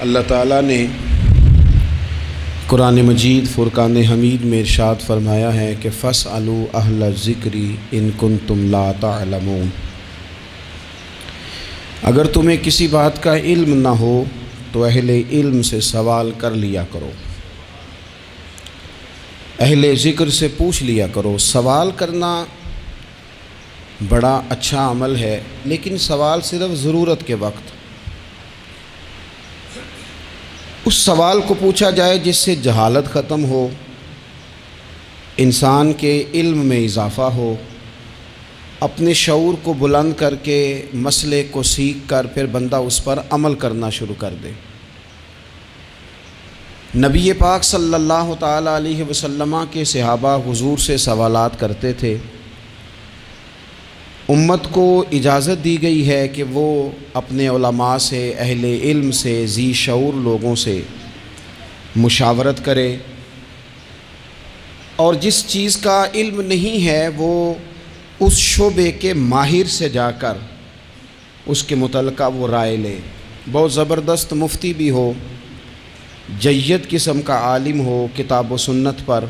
اللہ تعالیٰ نے قرآن مجید فرقان حمید میں ارشاد فرمایا ہے کہ فاسألوا اہل الذکر ان کنتم لا تعلمون۔ اگر تمہیں کسی بات کا علم نہ ہو تو اہل علم سے سوال کر لیا کرو، اہل ذکر سے پوچھ لیا کرو۔ سوال کرنا بڑا اچھا عمل ہے، لیکن سوال صرف ضرورت کے وقت اس سوال کو پوچھا جائے جس سے جہالت ختم ہو، انسان کے علم میں اضافہ ہو، اپنے شعور کو بلند کر کے مسئلے کو سیکھ کر پھر بندہ اس پر عمل کرنا شروع کر دے۔ نبی پاک صلی اللہ تعالیٰ علیہ وسلم کے صحابہ حضور سے سوالات کرتے تھے۔ امت کو اجازت دی گئی ہے کہ وہ اپنے علماء سے، اہل علم سے، ذی شعور لوگوں سے مشاورت کرے، اور جس چیز کا علم نہیں ہے وہ اس شعبے کے ماہر سے جا کر اس کے متعلقہ وہ رائے لے۔ بہت زبردست مفتی بھی ہو، جید قسم کا عالم ہو، کتاب و سنت پر،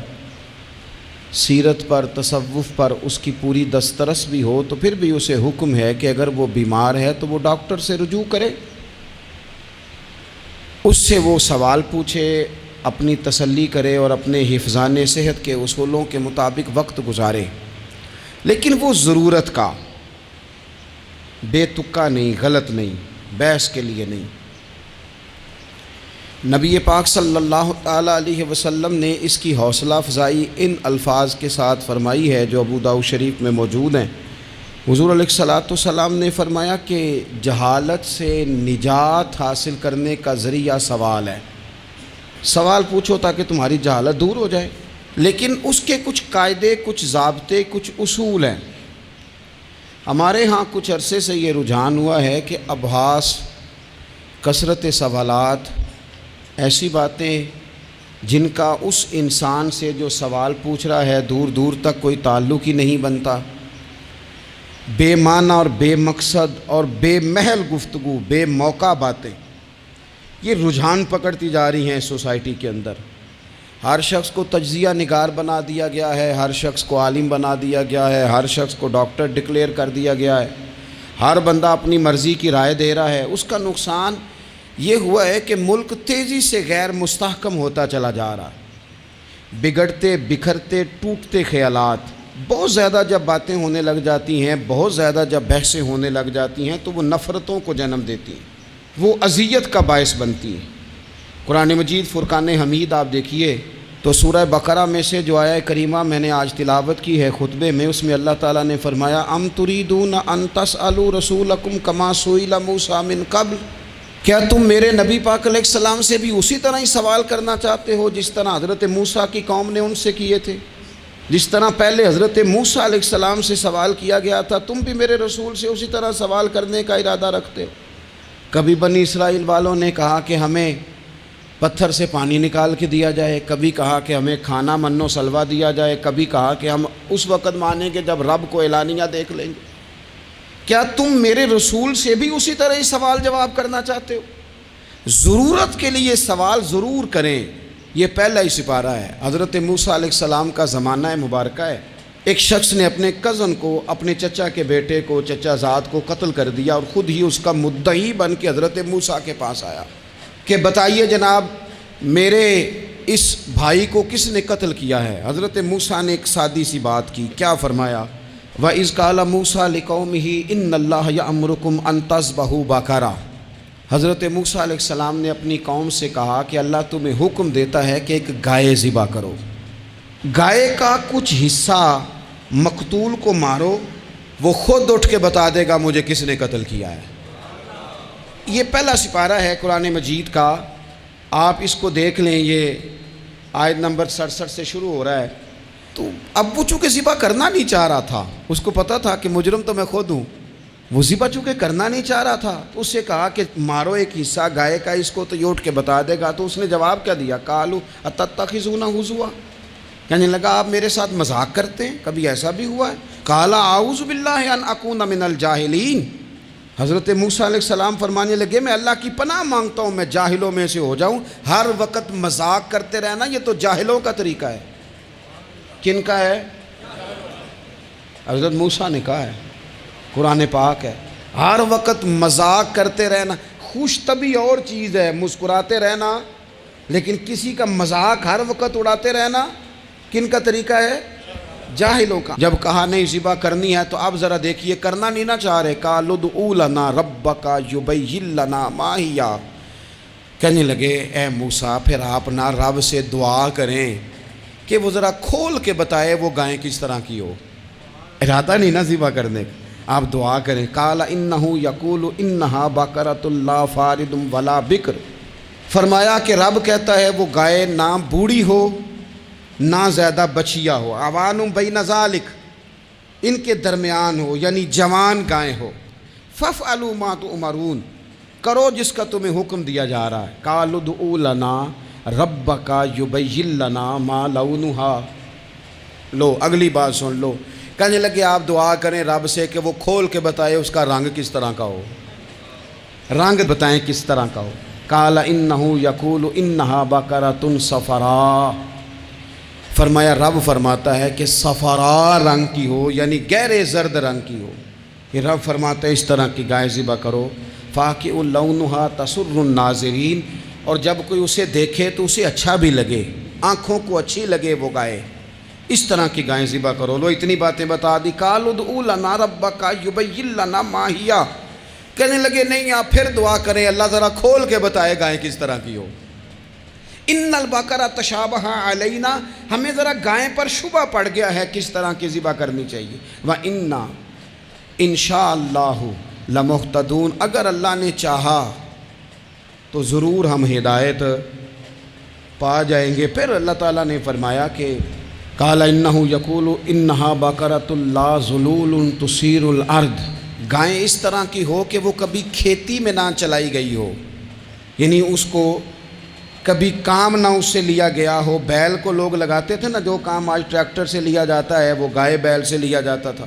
سیرت پر، تصوف پر اس کی پوری دسترس بھی ہو، تو پھر بھی اسے حکم ہے کہ اگر وہ بیمار ہے تو وہ ڈاکٹر سے رجوع کرے، اس سے وہ سوال پوچھے، اپنی تسلی کرے اور اپنے حفظان صحت کے اصولوں کے مطابق وقت گزارے، لیکن وہ ضرورت کا، بے تکا نہیں، غلط نہیں، بحث کے لیے نہیں۔ نبی پاک صلی اللہ تعالیٰ علیہ وسلم نے اس کی حوصلہ افزائی ان الفاظ کے ساتھ فرمائی ہے جو ابو داؤد شریف میں موجود ہیں۔ حضور علیہ الصلوۃ والسلام نے فرمایا کہ جہالت سے نجات حاصل کرنے کا ذریعہ سوال ہے۔ سوال پوچھو تاکہ تمہاری جہالت دور ہو جائے، لیکن اس کے کچھ قاعدے، کچھ ضابطے، کچھ اصول ہیں۔ ہمارے ہاں کچھ عرصے سے یہ رجحان ہوا ہے کہ ابحاث، کثرت سوالات، ایسی باتیں جن کا اس انسان سے جو سوال پوچھ رہا ہے دور دور تک کوئی تعلق ہی نہیں بنتا، بے معنی اور بے مقصد اور بے محل گفتگو، بے موقع باتیں، یہ رجحان پکڑتی جا رہی ہیں سوسائٹی کے اندر۔ ہر شخص کو تجزیہ نگار بنا دیا گیا ہے، ہر شخص کو عالم بنا دیا گیا ہے، ہر شخص کو ڈاکٹر ڈکلیئر کر دیا گیا ہے، ہر بندہ اپنی مرضی کی رائے دے رہا ہے۔ اس کا نقصان یہ ہوا ہے کہ ملک تیزی سے غیر مستحکم ہوتا چلا جا رہا ہے۔ بگڑتے، بکھرتے، ٹوٹتے خیالات، بہت زیادہ جب باتیں ہونے لگ جاتی ہیں، بہت زیادہ جب بحثیں ہونے لگ جاتی ہیں تو وہ نفرتوں کو جنم دیتی ہیں، وہ اذیت کا باعث بنتی ہیں۔ قرآن مجید فرقان حمید آپ دیکھیے تو سورہ بقرہ میں سے جو آیہ کریمہ میں نے آج تلاوت کی ہے خطبے میں، اس میں اللہ تعالیٰ نے فرمایا ام تریدون ان تسألوا رسولکم کما سئل موسیٰ من قبل، کیا تم میرے نبی پاک علیہ السلام سے بھی اسی طرح ہی سوال کرنا چاہتے ہو جس طرح حضرت موسیٰ کی قوم نے ان سے کیے تھے؟ جس طرح پہلے حضرت موسیٰ علیہ السلام سے سوال کیا گیا تھا، تم بھی میرے رسول سے اسی طرح سوال کرنے کا ارادہ رکھتے ہو؟ کبھی بنی اسرائیل والوں نے کہا کہ ہمیں پتھر سے پانی نکال کے دیا جائے، کبھی کہا کہ ہمیں کھانا من و سلوہ دیا جائے، کبھی کہا کہ ہم اس وقت مانیں گے جب رب کو اعلانیہ دیکھ لیں گے۔ کیا تم میرے رسول سے بھی اسی طرح ہی سوال جواب کرنا چاہتے ہو؟ ضرورت کے لیے سوال ضرور کریں، یہ پہلا ہی سپارہ ہے۔ حضرت موسیٰ علیہ السلام کا زمانہ مبارکہ ہے۔ ایک شخص نے اپنے کزن کو، اپنے چچا کے بیٹے کو، چچا زاد کو قتل کر دیا اور خود ہی اس کا مدعی بن کے حضرت موسیٰ کے پاس آیا کہ بتائیے جناب میرے اس بھائی کو کس نے قتل کیا ہے؟ حضرت موسیٰ نے ایک سادی سی بات کی، کیا فرمایا؟ وَإِذْ قَالَ مُوسَىٰ لِقَوْمِهِ إِنَّ اللَّهَ يَأْمُرُكُمْ أَن تَذْبَحُوا بَقَرَةً۔ حضرت موسیٰ علیہ السلام نے اپنی قوم سے کہا کہ اللہ تمہیں حکم دیتا ہے کہ ایک گائے ذبح کرو، گائے کا کچھ حصہ مقتول کو مارو، وہ خود اٹھ کے بتا دے گا مجھے کس نے قتل کیا ہے۔ یہ پہلا سپارہ ہے قرآن مجید کا، آپ اس کو دیکھ لیں، یہ آیت نمبر 67 سے شروع ہو رہا ہے۔ تو اب وہ چونکہ ذبح کرنا نہیں چاہ رہا تھا، اس کو پتہ تھا کہ مجرم تو میں خود ہوں، وہ ذبح چونکہ کرنا نہیں چاہ رہا تھا تو اس سے کہا کہ مارو ایک حصہ گائے کا، اس کو تو یہ اٹھ کے بتا دے گا۔ تو اس نے جواب کیا دیا؟ قالوا اتتخذون ہزوا، کہنے لگا آپ میرے ساتھ مذاق کرتے ہیں؟ کبھی ایسا بھی ہوا ہے؟ قال اعوذ باللہ ان اکون من الجاہلین، حضرت موسیٰ علیہ السلام فرمانے لگے میں اللہ کی پناہ مانگتا ہوں میں جاہلوں میں سے ہو جاؤں، ہر وقت مذاق کرتے رہنا یہ تو جاہلوں کا طریقہ ہے۔ کن کا ہے؟ حضرت موسیٰ نے کہا ہے، قرآن پاک ہے، ہر وقت مذاق کرتے رہنا۔ خوش طبعی اور چیز ہے، مسکراتے رہنا، لیکن کسی کا مذاق ہر وقت اڑاتے رہنا کن کا طریقہ ہے؟ جاہلوں کا۔ جب کہا نہیں ذبح کرنی ہے تو اب ذرا دیکھیے کرنا نہیں نہ چاہ رہے، قالوا ادع لنا ربک یبین لنا ما ہی، کہنے لگے اے موسیٰ پھر آپ نہ رب سے دعا کریں کہ وہ ذرا کھول کے بتائے وہ گائیں کس طرح کی ہو۔ ارادہ نہیں نہ ذبح کرنے کا، آپ دعا کریں۔ قال انہ یقول انہا بقرۃ لا فارض ولا بکر، فرمایا کہ رب کہتا ہے وہ گائے نہ بوڑھی ہو نہ زیادہ بچیا ہو، عوان بین ذالک، ان کے درمیان ہو، یعنی جوان گائیں ہو۔ فافعلوا ما تؤمرون، کرو جس کا تمہیں حکم دیا جا رہا ہے۔ قالوا ادع لنا ربک یبین لنا ما لونھا، لو اگلی بات سن لو، کہنے لگے آپ دعا کریں رب سے کہ وہ کھول کے بتائے اس کا رنگ کس طرح کا ہو، رنگ بتائیں کس طرح کا ہو۔ قال انہ یقول انہا بقرۃ صفراء، فرمایا رب فرماتا ہے کہ صفراء رنگ کی ہو، یعنی گہرے زرد رنگ کی ہو۔ یہ رب فرماتا ہے اس طرح کی گائے ذبح کرو۔ فاقع لونھا تسر الناظرین، اور جب کوئی اسے دیکھے تو اسے اچھا بھی لگے، آنکھوں کو اچھی لگے وہ گائے، اس طرح کی گائیں ذبح کرو۔ لو اتنی باتیں بتا دی۔ قالوا ادع لنا ربک یبین لنا ما ہی، کہنے لگے نہیں آپ پھر دعا کریں اللہ ذرا کھول کے بتائے گائیں کس طرح کی ہو۔ ان البقرہ تشابہ علینا، ہمیں ذرا گائیں پر شبہ پڑ گیا ہے کس طرح کی ذبح کرنی چاہیے۔ وَإِنَّا انشاءاللہ لمہتدون، اگر اللہ نے چاہا تو ضرور ہم ہدایت پا جائیں گے۔ پھر اللہ تعالیٰ نے فرمایا کہ قال انہ یقول انہا بقرۃ لا ذلول تثیر الارض، گائیں اس طرح کی ہو کہ وہ کبھی کھیتی میں نہ چلائی گئی ہو، یعنی اس کو کبھی کام نہ اس سے لیا گیا ہو۔ بیل کو لوگ لگاتے تھے نا، جو کام آج ٹریکٹر سے لیا جاتا ہے وہ گائے بیل سے لیا جاتا تھا،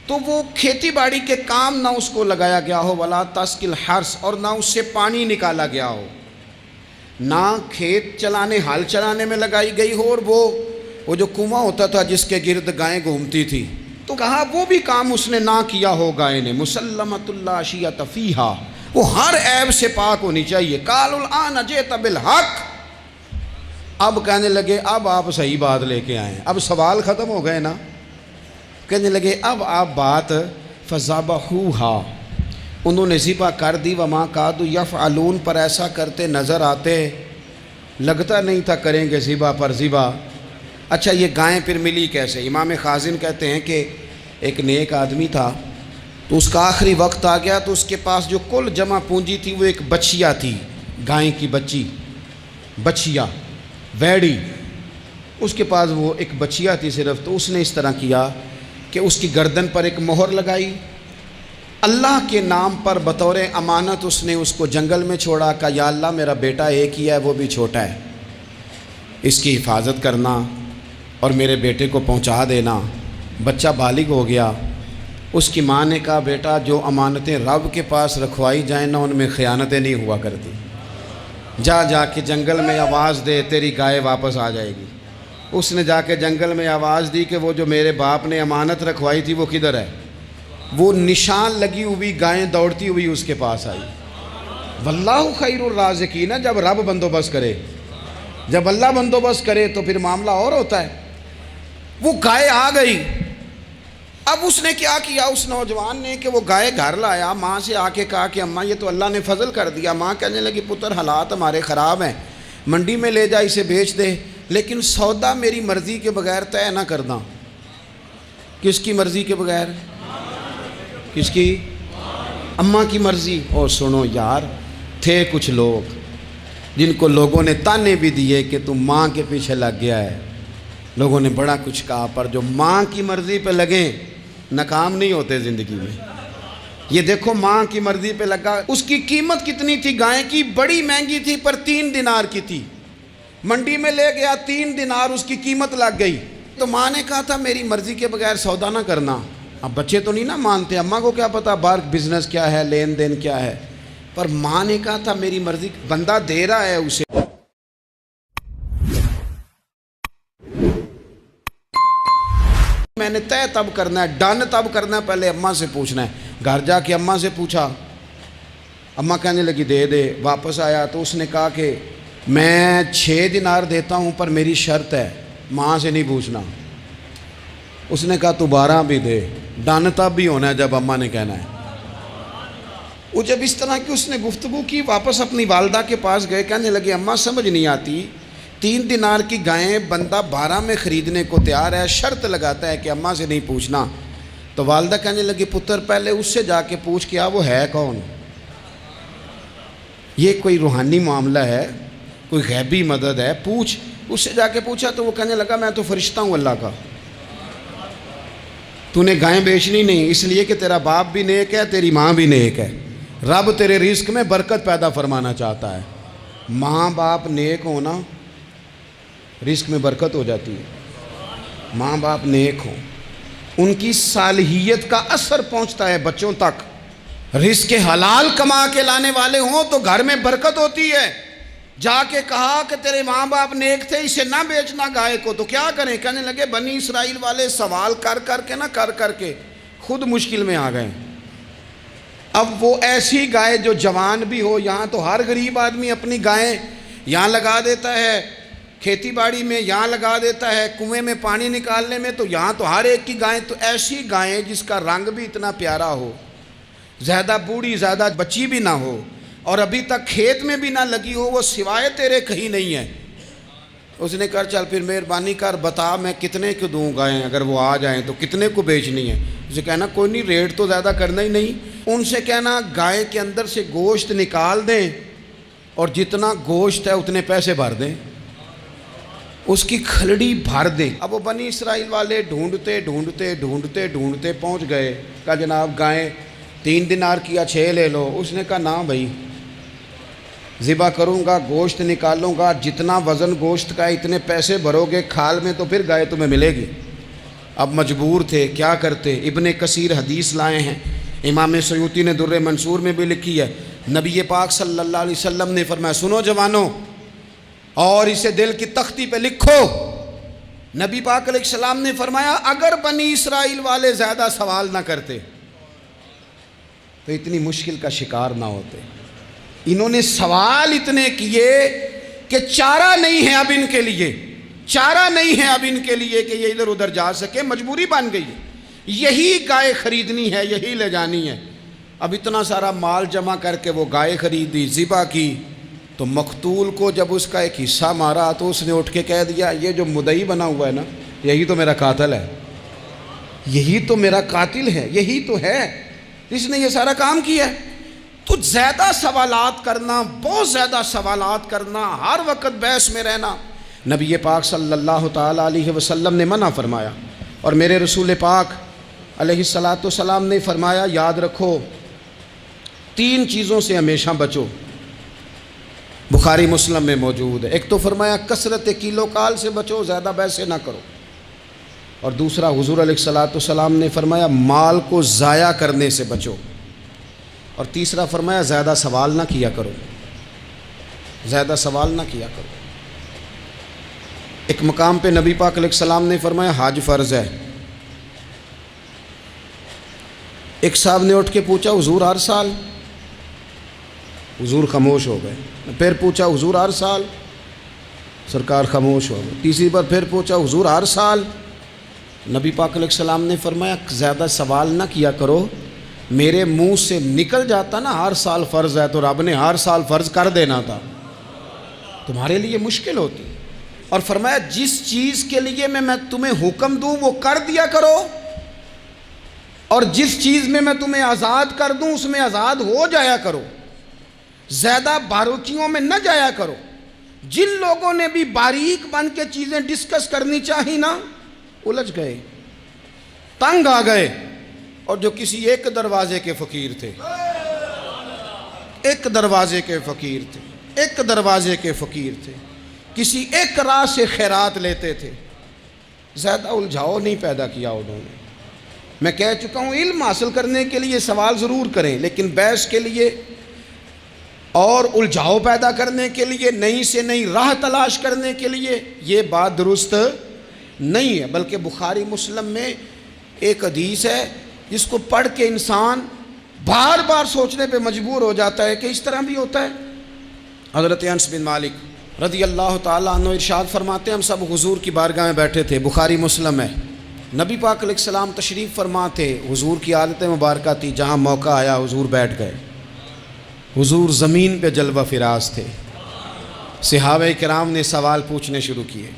تو وہ کھیتی باڑی کے کام نہ اس کو لگایا گیا ہو۔ ولا تسقی الحرث، اور نہ اس سے پانی نکالا گیا ہو، نہ کھیت چلانے ہل چلانے میں لگائی گئی ہو، اور وہ جو کنواں ہوتا تھا جس کے گرد گائیں گھومتی تھی، تو کہا وہ بھی کام اس نے نہ کیا ہو گائے نے۔ مسلمۃ لا شیۃ فیہا، وہ ہر عیب سے پاک ہونی چاہیے۔ قالوا الآن جئت بالحق، اب کہنے لگے اب آپ صحیح بات لے کے آئیں، اب سوال ختم ہو گئے نا۔ کہنے لگے اب آپ بات فذبحوہا، انہوں نے ذبح کر دی۔ وما کادوا یفعلون، پر ایسا کرتے نظر آتے، لگتا نہیں تھا کریں گے ذبح پر ذبح۔ اچھا یہ گائیں پھر ملی کیسے؟ امام خازن کہتے ہیں کہ ایک نیک آدمی تھا، تو اس کا آخری وقت آ گیا، تو اس کے پاس جو کل جمع پونجی تھی وہ ایک بچیا تھی، گائیں کی بچی، بچیا ویڑی، اس کے پاس وہ ایک بچیا تھی صرف۔ تو اس نے اس طرح کیا کہ اس کی گردن پر ایک مہر لگائی، اللہ کے نام پر بطور امانت اس نے اس کو جنگل میں چھوڑا، کہا یا اللہ میرا بیٹا ایک ہی ہے وہ بھی چھوٹا ہے، اس کی حفاظت کرنا اور میرے بیٹے کو پہنچا دینا۔ بچہ بالغ ہو گیا، اس کی ماں نے کہا بیٹا جو امانتیں رب کے پاس رکھوائی جائیں نا ان میں خیانتیں نہیں ہوا کرتی، جا کے جنگل میں آواز دے تیری گائے واپس آ جائے گی۔ اس نے جا کے جنگل میں آواز دی کہ وہ جو میرے باپ نے امانت رکھوائی تھی وہ کدھر ہے؟ وہ نشان لگی ہوئی گائیں دوڑتی ہوئی اس کے پاس آئی۔ واللہ خیر الرازقین، جب رب بندوبست کرے، جب اللہ بندوبست کرے تو پھر معاملہ اور ہوتا ہے۔ وہ گائے آ گئی، اب اس نے کیا کیا اس نوجوان نے کہ وہ گائے گھر لایا، ماں سے آ کے کہا کہ اماں یہ تو اللہ نے فضل کر دیا۔ ماں کہنے لگی پتر حالات ہمارے خراب ہیں، منڈی میں لے جا اسے بیچ دے، لیکن سودا میری مرضی کے بغیر طے نہ کرنا۔ کس کی مرضی کے بغیر؟ کس کی؟ اماں کی مرضی۔ اور سنو یار، تھے کچھ لوگ جن کو لوگوں نے تانے بھی دیے کہ تم ماں کے پیچھے لگ گیا ہے، لوگوں نے بڑا کچھ کہا، پر جو ماں کی مرضی پہ لگیں ناکام نہیں ہوتے زندگی میں۔ یہ دیکھو ماں کی مرضی پہ لگا، اس کی قیمت کتنی تھی گائے کی؟ بڑی مہنگی تھی، پر 3 دینار کی تھی۔ منڈی میں لے گیا، 3 دینار اس کی قیمت لگ گئی۔ تو ماں نے کہا تھا میری مرضی کے بغیر سودا نہ کرنا، اب بچے تو نہیں نا مانتے، اماں کو کیا پتا باہر بزنس کیا ہے، لین دین کیا ہے، پر ماں نے کہا تھا میری مرضی، بندہ دے رہا ہے اسے، میں نے طے تب کرنا ہے، ڈن تب کرنا ہے، پہلے اماں سے پوچھنا ہے۔ گھر جا کے اماں سے پوچھا، اماں کہنے لگی دے دے۔ واپس آیا تو اس نے کہا کہ میں 6 دینار دیتا ہوں پر میری شرط ہے، ماں سے نہیں پوچھنا۔ اس نے کہا تو 12 بھی دے، ڈن تب بھی ہونا ہے جب اماں نے کہنا ہے۔ وہ جب اس طرح کی اس نے گفتگو کی، واپس اپنی والدہ کے پاس گئے، کہنے لگے اماں سمجھ نہیں آتی، 3 دینار کی گائیں بندہ 12 میں خریدنے کو تیار ہے، شرط لگاتا ہے کہ اماں سے نہیں پوچھنا۔ تو والدہ کہنے لگی پتر پہلے اس سے جا کے پوچھ کیا وہ ہے کون، یہ کوئی روحانی معاملہ ہے، کوئی غیبی مدد ہے، پوچھ۔ اس سے جا کے پوچھا تو وہ کہنے لگا میں تو فرشتہ ہوں اللہ کا، تو نے گائیں بیچنی نہیں، اس لیے کہ تیرا باپ بھی نیک ہے، تیری ماں بھی نیک ہے، رب تیرے رزق میں برکت پیدا فرمانا چاہتا ہے، ماں باپ نیک ہونا رزق میں برکت ہو جاتی ہے، ماں باپ نیک ہوں، ان کی صالحیت کا اثر پہنچتا ہے بچوں تک، رزق حلال کما کے لانے والے ہوں تو گھر میں برکت ہوتی ہے۔ جا کے کہا کہ تیرے ماں باپ نیک تھے، اسے نہ بیچنا گائے کو، تو کیا کریں؟ کہنے لگے بنی اسرائیل والے سوال کر کر کے خود مشکل میں آ گئے۔ اب وہ ایسی گائے جو جوان بھی ہو، یہاں تو ہر غریب آدمی اپنی گائیں یہاں لگا دیتا ہے، کھیتی باڑی میں یہاں لگا دیتا ہے، کنویں میں پانی نکالنے میں تو یہاں تو ہر ایک کی گائیں، تو ایسی گائیں جس کا رنگ بھی اتنا پیارا ہو، زیادہ بوڑھی زیادہ بچی بھی نہ ہو، اور ابھی تک کھیت میں بھی نہ لگی ہو، وہ سوائے تیرے کہیں نہیں ہے۔ اس نے کہا چل پھر مہربانی کر بتا میں کتنے کو دوں گائیں، اگر وہ آ جائیں تو کتنے کو بیچنی ہے؟ اسے کہنا کوئی نہیں، ریٹ تو زیادہ کرنا ہی نہیں، ان سے کہنا گائے کے اندر سے گوشت نکال دیں اور جتنا گوشت ہے اتنے پیسے بھر دیں، اس کی کھلڑی بھر دیں۔ اب وہ بنی اسرائیل والے ڈھونڈتے پہنچ گئے، کہا جناب گائیں 3 دینار کی یا 6 لے لو۔ اس نے کہا نہ بھائی، ذبح کروں گا، گوشت نکالوں گا، جتنا وزن گوشت کا اتنے پیسے بھرو گے کھال میں تو پھر گائے تمہیں ملے گی۔ اب مجبور تھے، کیا کرتے؟ ابن کثیر حدیث لائے ہیں، امام سیوطی نے در منصور میں بھی لکھی ہے، نبی پاک صلی اللہ علیہ وسلم نے فرمایا سنو جوانوں اور اسے دل کی تختی پہ لکھو، نبی پاک علیہ السلام نے فرمایا اگر بنی اسرائیل والے زیادہ سوال نہ کرتے تو اتنی مشکل کا شکار نہ ہوتے۔ انہوں نے سوال اتنے کیے کہ چارہ نہیں ہے اب ان کے لیے، چارہ نہیں ہے اب ان کے لیے کہ یہ ادھر ادھر جا سکے، مجبوری بن گئی، یہی گائے خریدنی ہے، یہی لے جانی ہے۔ اب اتنا سارا مال جمع کر کے وہ گائے خریدی، ذبح کی، تو مقتول کو جب اس کا ایک حصہ مارا تو اس نے اٹھ کے کہہ دیا یہ جو مدعی بنا ہوا ہے نا، یہی تو میرا قاتل ہے، یہی تو میرا قاتل ہے، یہی تو ہے جس نے یہ سارا کام کیا ہے۔ تو زیادہ سوالات کرنا، بہت زیادہ سوالات کرنا، ہر وقت بحث میں رہنا، نبی پاک صلی اللہ تعالیٰ علیہ وسلم نے منع فرمایا، اور میرے رسول پاک علیہ السلام نے فرمایا یاد رکھو 3 چیزوں سے ہمیشہ بچو، بخاری مسلم میں موجود ہے۔ ایک تو فرمایا کثرت کیلو کال سے بچو، زیادہ بحثیں نہ کرو، اور دوسرا حضور علیہ السلام نے فرمایا مال کو ضائع کرنے سے بچو، اور تیسرا فرمایا زیادہ سوال نہ کیا کرو، زیادہ سوال نہ کیا کرو۔ ایک مقام پہ نبی پاک علیہ السلام نے فرمایا حج فرض ہے، ایک صاحب نے اٹھ کے پوچھا حضور ہر سال؟ حضور خاموش ہو گئے۔ پھر پوچھا حضور ہر سال؟ سرکار خاموش ہو گئے۔ تیسری بار پھر پوچھا حضور ہر سال؟ نبی پاک علیہ السلام نے فرمایا زیادہ سوال نہ کیا کرو، میرے منہ سے نکل جاتا نا ہر سال فرض ہے تو رب نے ہر سال فرض کر دینا تھا، تمہارے لیے مشکل ہوتی۔ اور فرمایا جس چیز کے لیے میں تمہیں حکم دوں وہ کر دیا کرو، اور جس چیز میں تمہیں آزاد کر دوں اس میں آزاد ہو جایا کرو، زیادہ باریکیوں میں نہ جایا کرو۔ جن لوگوں نے بھی باریک بن کے چیزیں ڈسکس کرنی چاہی نا، الجھ گئے، تنگ آ گئے، اور جو کسی ایک دروازے کے فقیر تھے، ایک دروازے کے فقیر تھے، ایک دروازے کے فقیر تھے، کسی ایک راہ سے خیرات لیتے تھے، زیادہ الجھاؤ نہیں پیدا کیا انہوں نے۔ میں کہہ چکا ہوں علم حاصل کرنے کے لیے سوال ضرور کریں، لیکن بحث کے لیے اور الجھاؤ پیدا کرنے کے لیے، نئی سے نئی راہ تلاش کرنے کے لیے یہ بات درست نہیں ہے۔ بلکہ بخاری مسلم میں ایک حدیث ہے جس کو پڑھ کے انسان بار بار سوچنے پہ مجبور ہو جاتا ہے کہ اس طرح بھی ہوتا ہے۔ حضرت انس بن مالک رضی اللہ تعالیٰ عنہ ارشاد فرماتے ہیں، ہم سب حضور کی بارگاہ میں بیٹھے تھے، بخاری مسلم ہے، نبی پاک علیہ السلام تشریف فرما تھے، حضور کی عادت مبارکہ تھی جہاں موقع آیا حضور بیٹھ گئے۔ حضور زمین پہ جلوہ فراز تھے، صحابہ کرام نے سوال پوچھنے شروع کیے،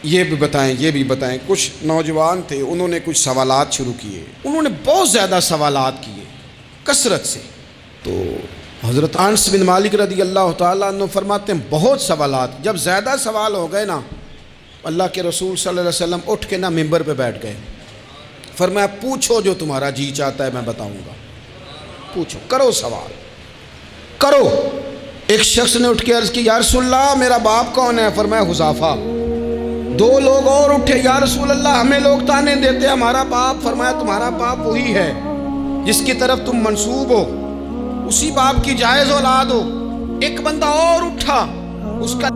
یہ بھی بتائیں یہ بھی بتائیں۔ کچھ نوجوان تھے، انہوں نے کچھ سوالات شروع کیے، انہوں نے بہت زیادہ سوالات کیے کثرت سے۔ تو حضرت انس بن مالک رضی اللہ تعالیٰ عنہ فرماتے ہیں بہت سوالات، جب زیادہ سوال ہو گئے نا، اللہ کے رسول صلی اللہ علیہ وسلم اٹھ کے نا ممبر پہ بیٹھ گئے، فرمایا پوچھو جو تمہارا جی چاہتا ہے میں بتاؤں گا، پوچھو، کرو سوال کرو۔ ایک شخص نے اٹھ کے عرض کی، یا رسول اللہ میرا باپ کون ہے؟ فرمایا حذیفہ۔ دو لوگ اور اٹھے، یا رسول اللہ ہمیں لوگ تانے دیتے ہمارا باپ۔ فرمایا تمہارا باپ وہی ہے جس کی طرف تم منسوب ہو، اسی باپ کی جائز اولاد ہو۔ ایک بندہ اور اٹھا، اس کا